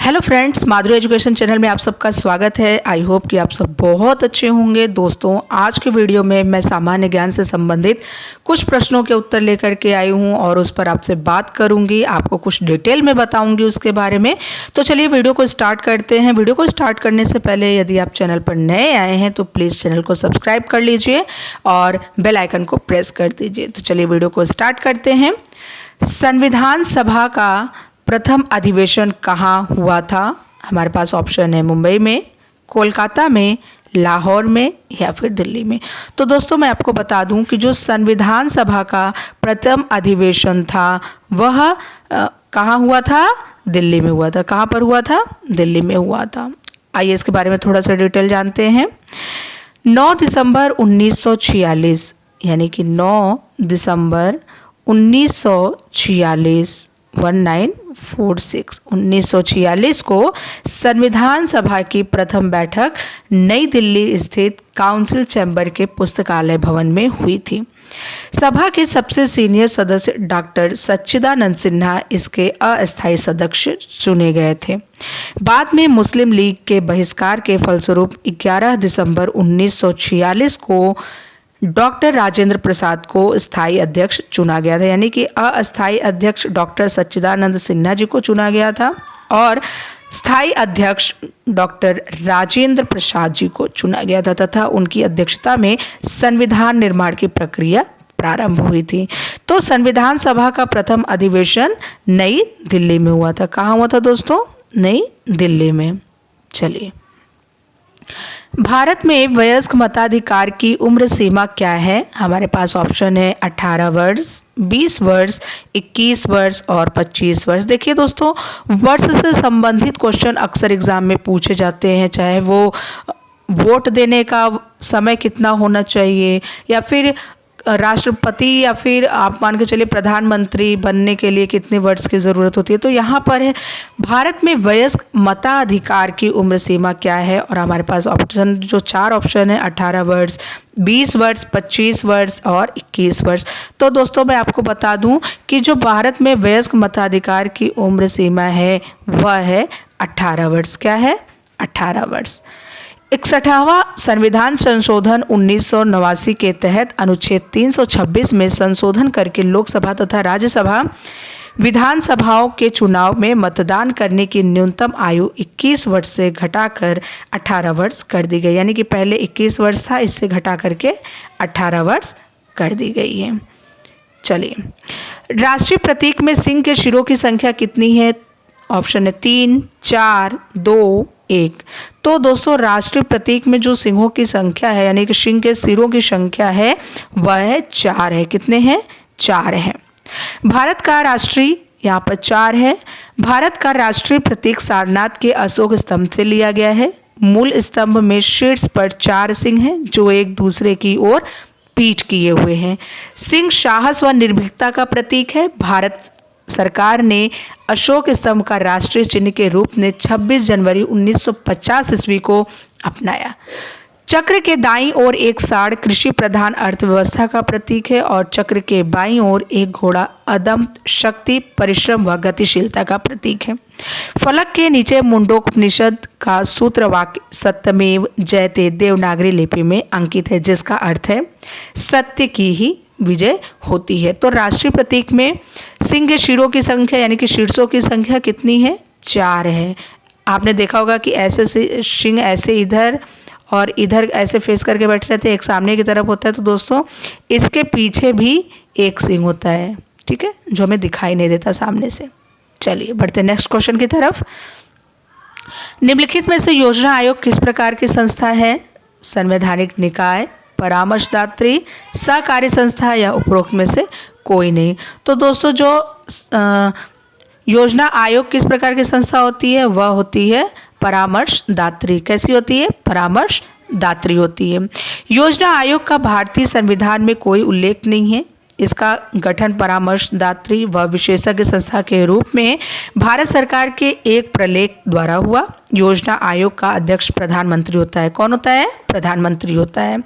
Hello friends, माधुरी education channel में आप सबका स्वागत है। आई होप कि आप सब बहुत अच्छे होंगे। दोस्तों, आज के वीडियो में मैं सामान्य ज्ञान से संबंधित कुछ प्रश्नों के उत्तर लेकर के आई हूं और उस पर आपसे बात करूंगी, आपको कुछ डिटेल में बताऊंगी उसके बारे में। तो चलिए वीडियो को स्टार्ट करते हैं। वीडियो को स्टार्ट करने से पहले यदि आप चैनल पर नए आए हैं तो प्लीज़ चैनल को सब्सक्राइब कर लीजिए और बेल आइकन को प्रेस कर दीजिए। तो चलिए वीडियो को स्टार्ट करते हैं। संविधान सभा का प्रथम अधिवेशन कहाँ हुआ था? हमारे पास ऑप्शन है मुंबई में, कोलकाता में, लाहौर में या फिर दिल्ली में। तो दोस्तों, मैं आपको बता दूं कि जो संविधान सभा का प्रथम अधिवेशन था वह कहाँ हुआ था? दिल्ली में हुआ था। कहाँ पर हुआ था? दिल्ली में हुआ था। आइए इसके बारे में थोड़ा सा डिटेल जानते हैं। 9 दिसंबर 1946 यानी कि 9 दिसंबर 1946 1946 को संविधान सभा की प्रथम बैठक नई दिल्ली स्थित काउंसिल चैम्बर के पुस्तकालय भवन में हुई थी। सभा के सबसे सीनियर सदस्य डॉक्टर सच्चिदानंद सिन्हा इसके अस्थायी सदस्य चुने गए थे। बाद में मुस्लिम लीग के बहिष्कार के फलस्वरूप 11 दिसंबर 1946 को डॉक्टर राजेंद्र प्रसाद को स्थायी अध्यक्ष चुना गया था, यानी कि अस्थायी अध्यक्ष डॉक्टर सच्चिदानंद सिन्हा जी को चुना गया था और स्थायी अध्यक्ष डॉक्टर राजेंद्र प्रसाद जी को चुना गया था तथा उनकी अध्यक्षता में संविधान निर्माण की प्रक्रिया प्रारंभ हुई थी। तो संविधान सभा का प्रथम अधिवेशन नई दिल्ली में हुआ था। कहाँ हुआ था दोस्तों? नई दिल्ली में। चलिए, भारत में वयस्क मताधिकार की उम्र सीमा क्या है? हमारे पास ऑप्शन है 18 वर्ष, 20 वर्ष, 21 वर्ष और 25 वर्ष। देखिए दोस्तों, वर्ष से संबंधित क्वेश्चन अक्सर एग्जाम में पूछे जाते हैं, चाहे वो वोट देने का समय कितना होना चाहिए या फिर राष्ट्रपति या फिर आप मान के चलिए प्रधानमंत्री बनने के लिए कितने वर्ष की ज़रूरत होती है। तो यहाँ पर है भारत में वयस्क मताधिकार की उम्र सीमा क्या है, और हमारे पास ऑप्शन जो 4 ऑप्शन है 18 वर्ष, 20 वर्ष, 25 वर्ष और 21 वर्ष। तो दोस्तों, मैं आपको बता दूं कि जो भारत में वयस्क मताधिकार की उम्र सीमा है वह है 18 वर्ष। क्या है? 18 वर्ष। 61वां संविधान संशोधन 1989 के तहत अनुच्छेद 326 में संशोधन करके लोकसभा तथा राज्यसभा विधानसभाओं के चुनाव में मतदान करने की न्यूनतम आयु 21 वर्ष से घटाकर 18 वर्ष कर दी गई, यानी कि पहले 21 वर्ष था, इससे घटा करके 18 वर्ष कर दी गई है। चलिए, राष्ट्रीय प्रतीक में सिंह के शिरों की संख्या कितनी है? ऑप्शन है 3, 4, 2, 1। तो दोस्तों, राष्ट्रीय प्रतीक में जो सिंहों की संख्या है यानी कि सिंह के सिरों की संख्या है वह है 4 है। कितने हैं? 4 हैं। भारत का राष्ट्रीय, यहाँ पर 4 है। भारत का राष्ट्रीय प्रतीक सारनाथ के अशोक स्तंभ से लिया गया है। मूल स्तंभ में शीर्ष पर 4 सिंह हैं जो एक दूसरे की ओर पीठ किए हुए हैं। सिंह साहस व निर्भीकता का प्रतीक है। भारत सरकार ने अशोक स्तंभ का राष्ट्रीय चिन्ह के रूप में 26 जनवरी 1950 ईस्वी को अपनाया। चक्र के दाईं ओर एक सांड कृषि प्रधान अर्थव्यवस्था का प्रतीक है और चक्र के बाईं ओर एक घोड़ा अदम्य शक्ति, परिश्रम व गतिशीलता का प्रतीक है। फलक के नीचे मुंडकोपनिषद का सूत्र वाक्य सत्यमेव जयते देवनागरी लिपि में अंकित है, जिसका अर्थ है सत्य की ही विजय होती है। तो राष्ट्रीय प्रतीक में सिंह के शिरों की संख्या यानी कि शीर्षों की संख्या कितनी है? 4 है। आपने देखा होगा कि ऐसे सिंह ऐसे इधर और इधर ऐसे फेस करके बैठे रहते हैं, एक सामने की तरफ होता है। तो दोस्तों, इसके पीछे भी एक सिंह होता है, ठीक है, जो हमें दिखाई नहीं देता सामने से। चलिए बढ़ते नेक्स्ट क्वेश्चन की तरफ। निम्नलिखित में से योजना आयोग किस प्रकार की संस्था है? संवैधानिक निकाय, परामर्शदात्री, सहकारी संस्था या उपरोक्त में से कोई नहीं। तो दोस्तों, जो योजना आयोग किस प्रकार की संस्था होती है वह होती है परामर्शदात्री। कैसी होती है? परामर्शदात्री होती है। योजना आयोग का भारतीय संविधान में कोई उल्लेख नहीं है। इसका गठन परामर्शदात्री व विशेषज्ञ संस्था के रूप में भारत सरकार के एक प्रलेख द्वारा हुआ। योजना आयोग का अध्यक्ष प्रधानमंत्री होता है। कौन होता है? प्रधानमंत्री होता है।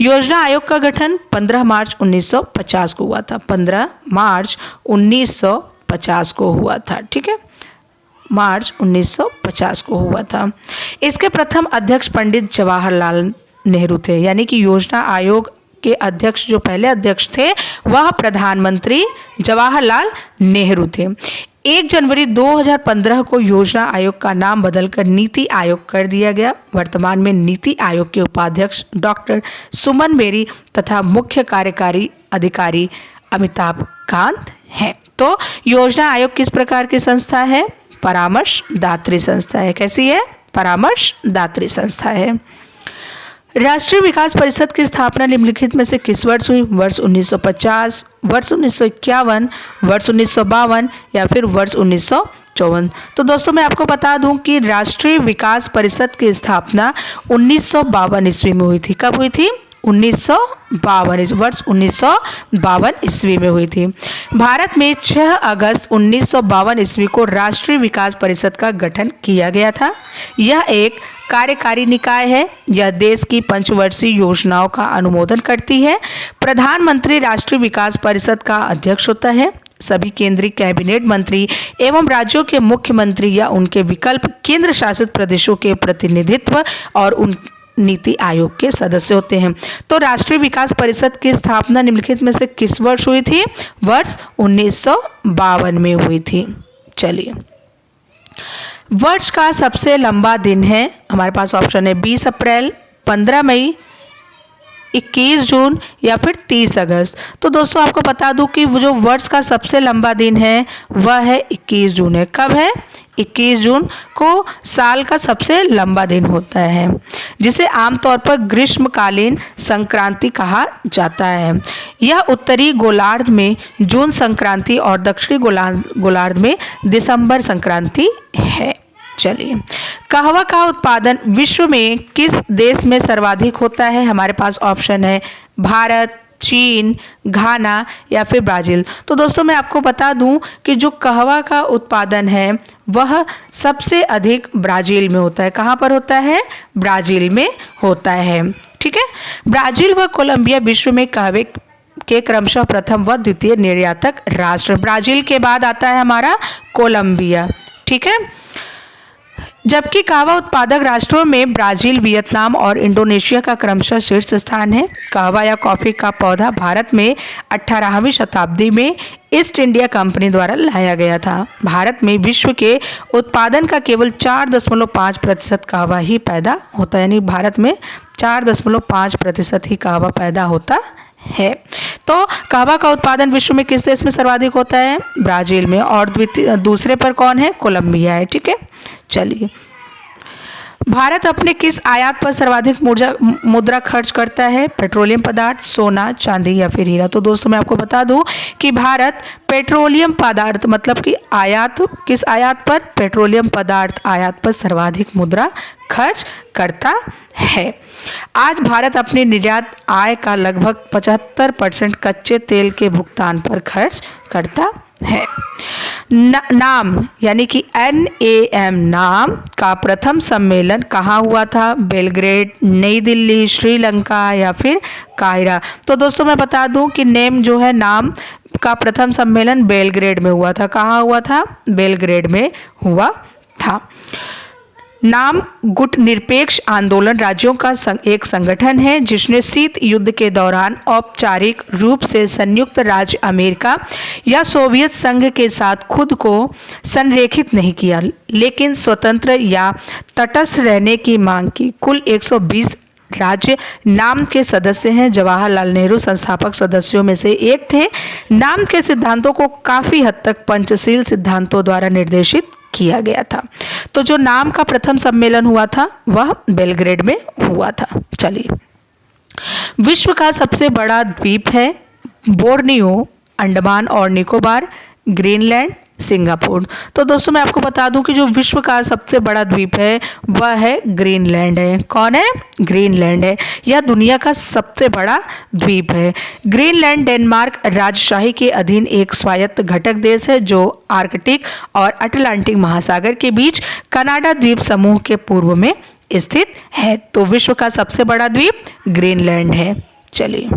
योजना आयोग का गठन 15 मार्च 1950 को हुआ था। 15 मार्च 1950 को हुआ था, ठीक है। मार्च 1950 को हुआ था। इसके प्रथम अध्यक्ष पंडित जवाहरलाल नेहरू थे, यानी कि योजना आयोग के अध्यक्ष जो पहले अध्यक्ष थे वह प्रधानमंत्री जवाहरलाल नेहरू थे। 1 जनवरी 2015 को योजना आयोग का नाम बदलकर नीति आयोग कर दिया गया। वर्तमान में नीति आयोग के उपाध्यक्ष डॉक्टर सुमन बेरी तथा मुख्य कार्यकारी अधिकारी अमिताभ कांत हैं। तो योजना आयोग किस प्रकार की संस्था है? परामर्शदात्री संस्था है। कैसी है? परामर्शदात्री संस्था है। राष्ट्रीय विकास परिषद की स्थापना निम्नलिखित में से किस वर्ष हुई? वर्ष 1950, वर्ष 1951, वर्ष 1952 या फिर वर्ष 1954। तो दोस्तों मैं आपको बता दूं कि राष्ट्रीय विकास परिषद की स्थापना 1952 ईस्वी में हुई थी। कब हुई थी? 1952, वर्ष 1952 ईस्वी में हुई थी। भारत में 6 अगस्त 1952 ईस्वी को राष्ट्रीय विकास परिषद का गठन किया गया था। यह एक कार्यकारी निकाय है। यह देश की पंचवर्षीय योजनाओं का अनुमोदन करती है। प्रधानमंत्री राष्ट्रीय विकास परिषद का अध्यक्ष होता है। सभी केंद्रीय कैबिनेट मंत्री एवं राज्यों के मुख्यमंत्री या उनके विकल्प केंद्र शासित प्रदेशों के प्रतिनिधित्व और उन नीति आयोग के सदस्य होते हैं। तो राष्ट्रीय विकास परिषद की स्थापना निम्नलिखित में से किस वर्ष हुई थी? वर्ष 1952 में हुई थी। चलिए, वर्ष का सबसे लंबा दिन है, हमारे पास ऑप्शन है 20 अप्रैल, 15 मई, 21 जून या फिर 30 अगस्त। तो दोस्तों आपको बता दूं कि वो जो वर्ष का सबसे लंबा दिन है वह है 21 जून है। कब है? 21 जून को साल का सबसे लंबा दिन होता है, जिसे आमतौर पर ग्रीष्मकालीन संक्रांति कहा जाता है। यह उत्तरी गोलार्ध में जून संक्रांति और दक्षिणी गोलार्ध में दिसंबर संक्रांति है। चलिए, कहवा का उत्पादन विश्व में किस देश में सर्वाधिक होता है? हमारे पास ऑप्शन है भारत, चीन, घाना या फिर ब्राज़ील। तो दोस्तों मैं आपको बता दूं कि जो कहवा का उत्पादन है वह सबसे अधिक ब्राज़ील में होता है। कहाँ पर होता है? ब्राज़ील में होता है। ठीक है, ब्राज़ील व कोलंबिया विश्व में कहवे के क्रमशः प्रथम व द्वितीय निर्यातक राष्ट्र। ब्राज़ील के बाद आता है हमारा कोलंबिया। ठीक है, जबकि कहवा उत्पादक राष्ट्रों में ब्राज़ील, वियतनाम और इंडोनेशिया का क्रमशः शीर्ष स्थान है। कहवा या कॉफ़ी का पौधा भारत में 18वीं शताब्दी में ईस्ट इंडिया कंपनी द्वारा लाया गया था। भारत में विश्व के उत्पादन का केवल 4.5% कहवा ही पैदा होता है, यानी भारत में 4.5% ही कहवा पैदा होता है। तो कहवा का उत्पादन विश्व में किस देश में सर्वाधिक होता है? ब्राज़ील में, और दूसरे पर कौन है? कोलंबिया है। ठीक है, चलिए, भारत अपने किस आयात पर सर्वाधिक मुद्रा खर्च करता है? पेट्रोलियम पदार्थ, सोना, चांदी या फिर हीरा। तो दोस्तों मैं आपको बता दूं कि भारत पेट्रोलियम पदार्थ मतलब कि किस आयात पर? पेट्रोलियम पदार्थ आयात पर सर्वाधिक मुद्रा खर्च करता है। आज भारत अपने निर्यात आय का लगभग 75% कच्चे तेल के भुगतान पर खर्च करता है। नाम यानी कि NAM नाम का प्रथम सम्मेलन कहाँ हुआ था? बेलग्रेड, नई दिल्ली, श्रीलंका या फिर काहिरा। तो दोस्तों मैं बता दूं कि नेम जो है नाम का प्रथम सम्मेलन बेलग्रेड में हुआ था। कहाँ हुआ था? बेलग्रेड में हुआ था। नाम गुट निरपेक्ष आंदोलन राज्यों का एक संगठन है जिसने शीत युद्ध के दौरान औपचारिक रूप से संयुक्त राज्य अमेरिका या सोवियत संघ के साथ खुद को संरेखित नहीं किया, लेकिन स्वतंत्र या तटस्थ रहने की मांग की। कुल 120 राज्य नाम के सदस्य हैं। जवाहरलाल नेहरू संस्थापक सदस्यों में से एक थे। नाम के सिद्धांतों को काफी हद तक पंचशील सिद्धांतों द्वारा निर्देशित किया गया था। तो जो नाम का प्रथम सम्मेलन हुआ था वह बेलग्रेड में हुआ था। चलिए, विश्व का सबसे बड़ा द्वीप है बोर्नियो, अंडमान और निकोबार, ग्रीनलैंड, सिंगापुर। तो दोस्तों मैं आपको बता दूं कि जो विश्व का सबसे बड़ा द्वीप है वह है ग्रीनलैंड है। कौन है? ग्रीनलैंड है। यह दुनिया का सबसे बड़ा द्वीप है। ग्रीनलैंड डेनमार्क राजशाही के अधीन एक स्वायत्त घटक देश है जो आर्कटिक और अटलांटिक महासागर के बीच कनाडा द्वीप समूह के पूर्व में स्थित है। तो विश्व का सबसे बड़ा द्वीप ग्रीनलैंड है। चलिए,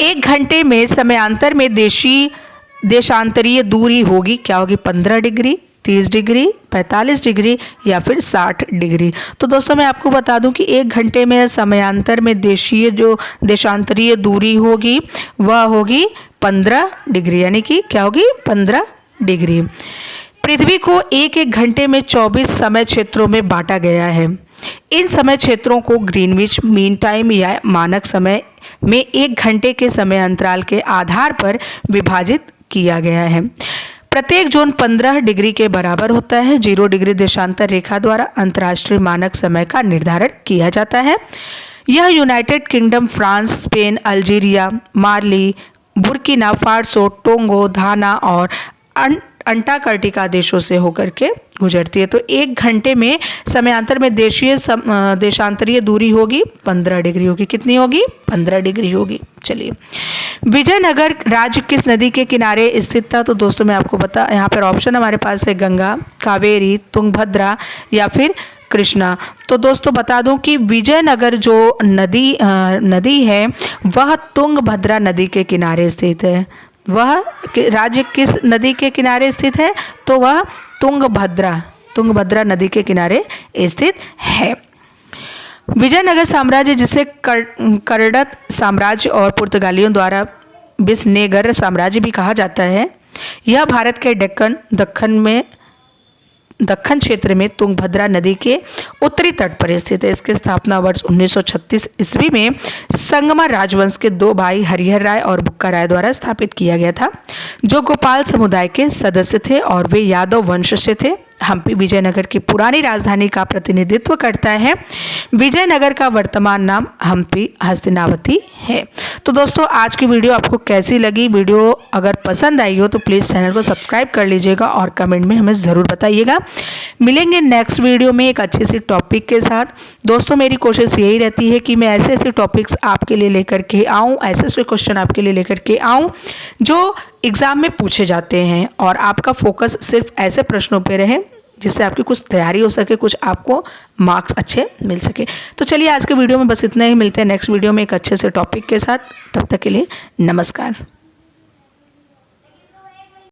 1 घंटे में समयांतर में देशांतरीय दूरी होगी क्या होगी? 15 डिग्री, 30 डिग्री, 45 डिग्री या फिर 60 डिग्री। तो दोस्तों मैं आपको बता दूं कि 1 घंटे में समयांतर में देशांतरीय दूरी होगी वह होगी 15 डिग्री, यानी कि क्या होगी 15 डिग्री। पृथ्वी को एक एक घंटे में 24 समय क्षेत्रों में बांटा गया है। इन समय क्षेत्रों को ग्रीनविच मीन टाइम या मानक समय में 1 घंटे के समय अंतराल के आधार पर विभाजित किया गया है। प्रत्येक जोन 15 डिग्री के बराबर होता है। 0 डिग्री देशांतर रेखा द्वारा अंतर्राष्ट्रीय मानक समय का निर्धारण किया जाता है। यह United Kingdom, France, Spain, Algeria, Mali, Burkina Faso, Togo, Ghana और अंटार्कटिका देशों से होकर के गुजरती है। तो 1 घंटे में समयांतर में देशांतरीय दूरी होगी 15 डिग्री होगी। कितनी होगी? 15 डिग्री होगी। चलिए, विजयनगर राज्य किस नदी के किनारे स्थित था? तो दोस्तों मैं आपको बता, यहाँ पर ऑप्शन हमारे पास है गंगा, कावेरी, तुंगभद्रा या फिर कृष्णा। तो दोस्तों बता दूं कि विजयनगर जो नदी है वह तुंगभद्रा नदी के किनारे स्थित है। वह राज्य किस नदी के किनारे स्थित है? तो वह तुंगभद्रा नदी के किनारे स्थित है। विजयनगर साम्राज्य, जिसे कर्नाटक साम्राज्य और पुर्तगालियों द्वारा विजयनगर साम्राज्य भी कहा जाता है, यह भारत के दक्कन क्षेत्र में तुंगभद्रा नदी के उत्तरी तट पर स्थित है। इसकी स्थापना वर्ष 1936 ईस्वी में संगमा राजवंश के 2 भाई हरिहर राय और बुक्का राय द्वारा स्थापित किया गया था, जो गोपाल समुदाय के सदस्य थे और वे यादव वंश से थे। हम्पी विजयनगर की पुरानी राजधानी का प्रतिनिधित्व करता है। विजयनगर का वर्तमान नाम हम्पी हस्तिनावती है। तो दोस्तों आज की वीडियो आपको कैसी लगी? वीडियो अगर पसंद आई हो तो प्लीज़ चैनल को सब्सक्राइब कर लीजिएगा और कमेंट में हमें ज़रूर बताइएगा। मिलेंगे नेक्स्ट वीडियो में एक अच्छे से टॉपिक के साथ। दोस्तों मेरी कोशिश यही रहती है कि मैं ऐसे ऐसे टॉपिक्स आपके लिए लेकर के आऊँ, ऐसे ऐसे क्वेश्चन आपके लिए लेकर के आऊँ जो एग्ज़ाम में पूछे जाते हैं और आपका फोकस सिर्फ ऐसे प्रश्नों पे रहे जिससे आपकी कुछ तैयारी हो सके, कुछ आपको मार्क्स अच्छे मिल सके। तो चलिए आज के वीडियो में बस इतना ही। मिलते हैं नेक्स्ट वीडियो में एक अच्छे से टॉपिक के साथ। तब तक के लिए नमस्कार।